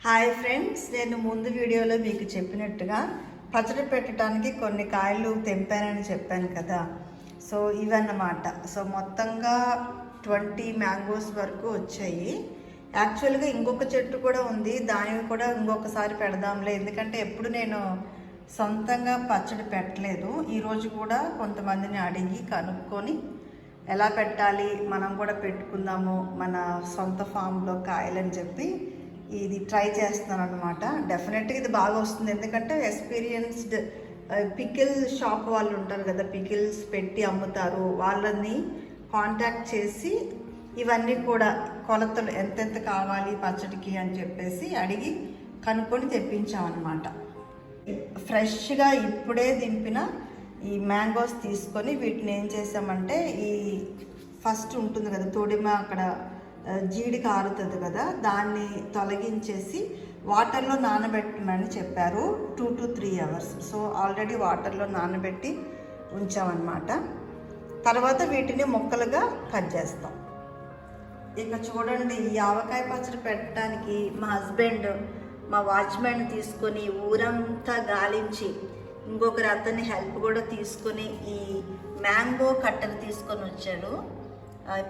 Hi friends, నేను ముందు వీడియోలో మీకు చెప్పినట్టుగా పచ్చడి పెట్టడానికి కొన్ని కాయలు తెంపానని చెప్పాను కదా. సో ఇవన్నమాట. సో మొత్తంగా 20 మ్యాంగోస్ వరకు వచ్చాయి. యాక్చువల్గా ఇంకొక చెట్టు కూడా ఉంది, దానివి కూడా ఇంకొకసారి పెడదాంలే, ఎందుకంటే ఎప్పుడు నేను సొంతంగా పచ్చడి పెట్టలేదు. ఈరోజు కూడా కొంతమందిని అడిగి కనుక్కొని ఎలా పెట్టాలి, మనం కూడా పెట్టుకుందాము మన సొంత ఫామ్లో కాయలని చెప్పి ఇది ట్రై చేస్తున్నాను అనమాట. డెఫినెట్గా ఇది బాగా వస్తుంది, ఎందుకంటే ఎక్స్పీరియన్స్డ్ పికిల్ షాప్ వాళ్ళు ఉంటారు కదా, పికిల్స్ పెట్టి అమ్ముతారు, వాళ్ళని కాంటాక్ట్ చేసి ఇవన్నీ కూడా కొలతలు ఎంతెంత కావాలి పచ్చడికి అని చెప్పేసి అడిగి కనుక్కొని తెప్పించామన్నమాట. ఫ్రెష్గా ఇప్పుడే దింపిన ఈ మ్యాంగోస్ తీసుకొని వీటిని ఏం చేసామంటే, ఈ ఫస్ట్ ఉంటుంది కదా తోడిమ, అక్కడ జీడి కారుతుంది కదా, దాన్ని తొలగించేసి వాటర్లో నానబెట్టమని చెప్పారు 2 to 3 hours. సో ఆల్రెడీ వాటర్లో నానబెట్టి ఉంచామన్నమాట. తర్వాత వీటిని ముక్కలుగా కట్ చేస్తాం. ఇక చూడండి, ఈ ఆవకాయ పచ్చడి పెట్టడానికి మా హస్బెండ్ మా వాచ్మెన్ తీసుకొని ఊరంతా గాలించి, ఇంకొకరు అతన్ని హెల్ప్ కూడా తీసుకొని ఈ మ్యాంగో కట్టర్ తీసుకొని వచ్చాడు.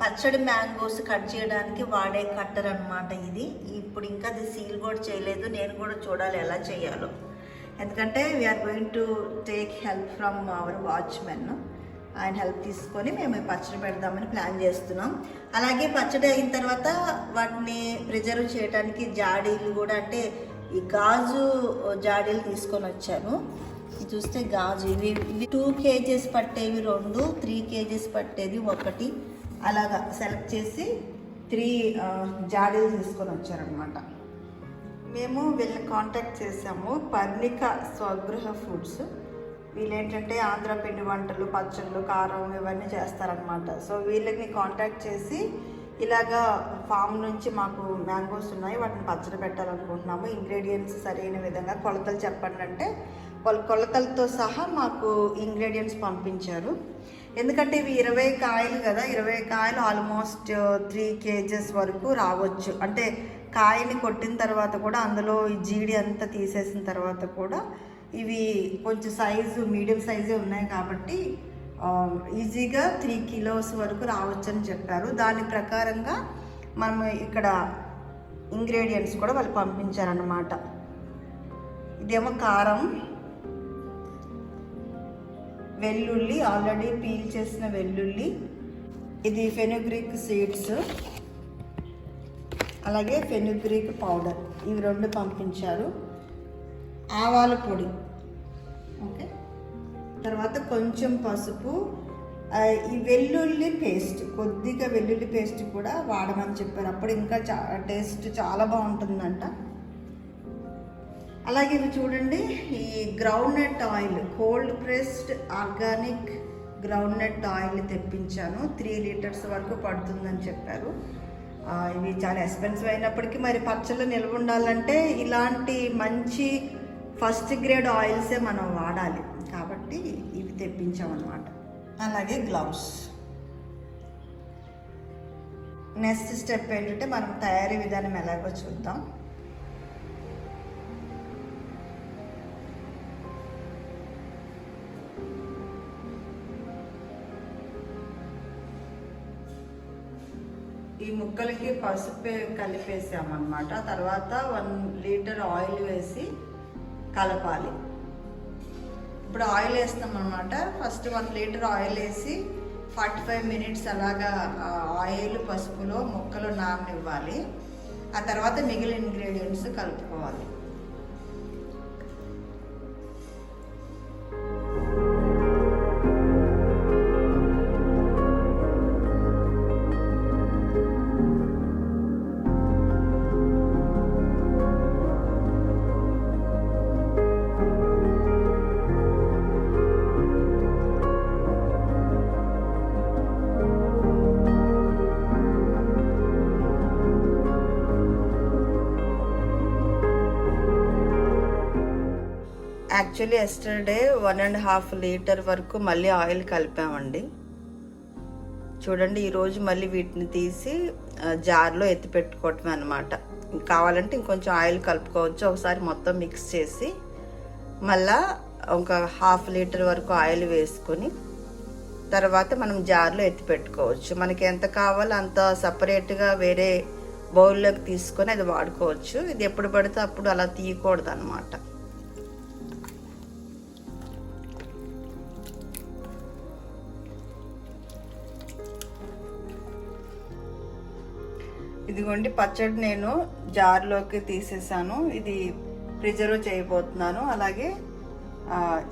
పచ్చడి మ్యాంగోస్ కట్ చేయడానికి వాడే కట్టర్ అనమాట ఇది. ఇప్పుడు ఇంకా అది సీల్ కూడా చేయలేదు, నేను కూడా చూడాలి ఎలా చేయాలో, ఎందుకంటే we are going to take help from our watchman. ఆయన హెల్ప్ తీసుకొని మేము పచ్చడి పెడదామని ప్లాన్ చేస్తున్నాం. అలాగే పచ్చడి అయిన తర్వాత వాటిని ప్రిజర్వ్ చేయడానికి జాడీలు కూడా, అంటే ఈ గాజు జాడీలు తీసుకొని వచ్చాను. చూస్తే గాజు ఇవి 2 kgs పట్టేవి 2, 3 kgs పట్టేది 1, అలాగా సెలెక్ట్ చేసి 3 జాడీలు తీసుకొని వచ్చారనమాట. మేము వీళ్ళని కాంటాక్ట్ చేసాము, పర్ణిక స్వగృహ ఫుడ్స్. వీళ్ళేంటంటే ఆంధ్ర పిండి వంటలు, పచ్చళ్ళు, కారం ఇవన్నీ చేస్తారనమాట. సో వీళ్ళని కాంటాక్ట్ చేసి ఇలాగా ఫామ్ నుంచి మాకు మ్యాంగోస్ ఉన్నాయి, వాటిని పచ్చడి పెట్టాలనుకుంటున్నాము, ఇంగ్రీడియంట్స్ సరైన విధంగా కొలతలు చెప్పండి అంటే వాళ్ళు కొలతలతో సహా మాకు ఇంగ్రీడియంట్స్ పంపించారు. ఎందుకంటే ఇవి 20 కాయలు కదా, 20 కాయలు ఆల్మోస్ట్ 3 kgs వరకు రావచ్చు. అంటే కాయని కొట్టిన తర్వాత కూడా అందులో ఈ జీడి అంతా తీసేసిన తర్వాత కూడా ఇవి కొంచెం సైజు మీడియం సైజే ఉన్నాయి కాబట్టి ఈజీగా 3 kilos వరకు రావచ్చు అని చెప్పారు. దాని ప్రకారంగా మనం ఇక్కడ ఇంగ్రీడియంట్స్ కూడా వాళ్ళు పంపించారన్నమాట. ఇదేమో కారం, వెల్లుల్లి, ఆల్రెడీ పీల్ చేసిన వెల్లుల్లి, ఇది ఫెనుగ్రీక్ సీడ్స్, అలాగే ఫెనుగ్రీక్ పౌడర్, ఇవి 2 పంపించారు. ఆవాల పొడి, ఓకే, తర్వాత కొంచెం పసుపు, ఈ వెల్లుల్లి పేస్ట్, కొద్దిగా వెల్లుల్లి పేస్ట్ కూడా వాడమని చెప్పారు. అప్పుడు ఇంకా టేస్ట్ చాలా బాగుంటుందంట. అలాగే ఇవి చూడండి, ఈ groundnut oil, cold pressed organic groundnut oil తెప్పించాను. 3 liters వరకు పడుతుందని చెప్పారు. ఇవి చాలా ఎక్స్పెన్సివ్ అయినప్పటికీ మరి పచ్చళ్ళు నిల్వ ఉండాలంటే ఇలాంటి మంచి ఫస్ట్ గ్రేడ్ ఆయిల్సే మనం వాడాలి కాబట్టి ఇవి తెప్పించామన్నమాట. అలాగే గ్లౌస్. నెక్స్ట్ స్టెప్ ఏంటంటే మనం తయారీ విధానం ఎలాగో చూద్దాం. ఈ ముక్కలకి పసుపు కలిపేసామన్నమాట. తర్వాత 1 liter ఆయిల్ వేసి కలపాలి. ఇప్పుడు ఆయిల్ వేస్తాం అన్నమాట. ఫస్ట్ 1 liter ఆయిల్ వేసి 45 minutes అలాగా ఆయిల్ పసుపులో ముక్కలు నాననివ్వాలి. ఆ తర్వాత మిగిలిన ఇంగ్రీడియంట్స్ కలుపుకోవాలి. యాక్చువల్లీ ఎస్టర్డే 1.5 liter వరకు మళ్ళీ ఆయిల్ కలిపామండి. చూడండి, ఈరోజు మళ్ళీ వీటిని తీసి జార్లో ఎత్తి పెట్టుకోవటమే అన్నమాట. కావాలంటే ఇంకొంచెం ఆయిల్ కలుపుకోవచ్చు. ఒకసారి మొత్తం మిక్స్ చేసి మళ్ళా ఒక 1/2 లీటర్ వరకు ఆయిల్ వేసుకొని తర్వాత మనం జార్లో ఎత్తి పెట్టుకోవచ్చు. మనకి ఎంత కావాలో అంత సపరేట్గా వేరే బౌల్లోకి తీసుకొని అది వాడుకోవచ్చు. ఇది ఎప్పుడు పడితే అప్పుడు అలా తీయకూడదు అన్నమాట. ఇదిగోండి పచ్చడి నేను జార్లోకి తీసేసాను. ఇది ప్రిజర్వ్ చేయబోతున్నాను. అలాగే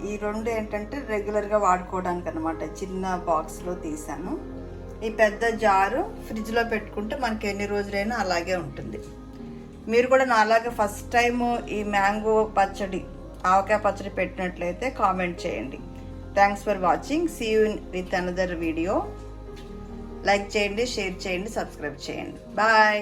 ఈ 2 ఏంటంటే రెగ్యులర్గా వాడుకోవడానికి అనమాట. చిన్న బాక్స్లో తీసాను. ఈ పెద్ద జారు ఫ్రిడ్జ్లో పెట్టుకుంటే మనకి ఎన్ని రోజులైనా అలాగే ఉంటుంది. మీరు కూడా నాలాగా ఫస్ట్ టైం ఈ మ్యాంగో పచ్చడి, ఆవకాయ పచ్చడి పెట్టినట్లయితే కామెంట్ చేయండి. Thanks for watching. See you with another video. Like చేయండి, షేర్ చేయండి, సబ్స్క్రైబ్ చేయండి. బాయ్.